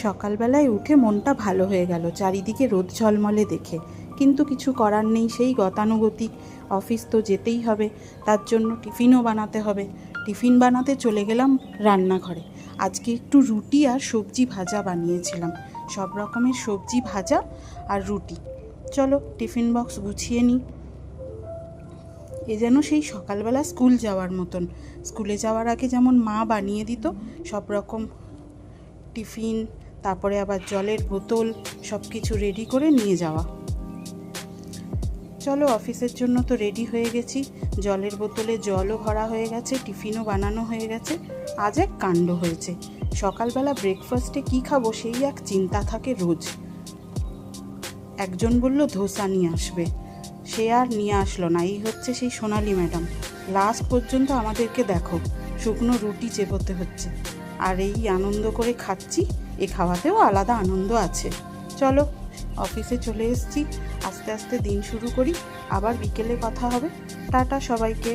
সকালবেলায় উঠে মনটা ভালো হয়ে গেল চারিদিকে রোদ ঝলমলে দেখে, কিন্তু কিছু করার নেই, সেই গতানুগতিক অফিস তো যেতেই হবে। তার জন্য টিফিনও বানাতে হবে। টিফিন বানাতে চলে গেলাম রান্নাঘরে। আজকে একটু রুটি আর সবজি ভাজা বানিয়েছিলাম, সব রকমের সবজি ভাজা আর রুটি। চলো টিফিন বক্স গুছিয়ে নিই। এ যেন সেই সকালবেলা স্কুল যাওয়ার মতন। স্কুলে যাওয়ার আগে যেমন মা বানিয়ে দিত সব রকম টিফিন, তারপরে আবার জলের বোতল, সব কিছু রেডি করে নিয়ে যাওয়া। চলো অফিসের জন্য তো রেডি হয়ে গেছি, জলের বোতলে জলও ভরা হয়ে গেছে, টিফিনও বানানো হয়ে গেছে। আজ এক কাণ্ড হয়েছে, সকালবেলা ব্রেকফাস্টে কী খাবো সেই এক চিন্তা থাকে রোজ। একজন বলল ধোসা নিয়ে আসবে, সে আর নিয়ে আসলো না। এই হচ্ছে সেই সোনালি ম্যাডাম, লাস্ট পর্যন্ত আমাদেরকে দেখো শুকনো রুটি চেপোতে হচ্ছে, আর এই আনন্দ করে খাচ্ছি। এ খাওয়াতেও আলাদা আনন্দ আছে। চলো অফিসে চলে এসেছি, আস্তে আস্তে দিন শুরু করি, আবার বিকেলে কথা হবে। টাটা সবাইকে।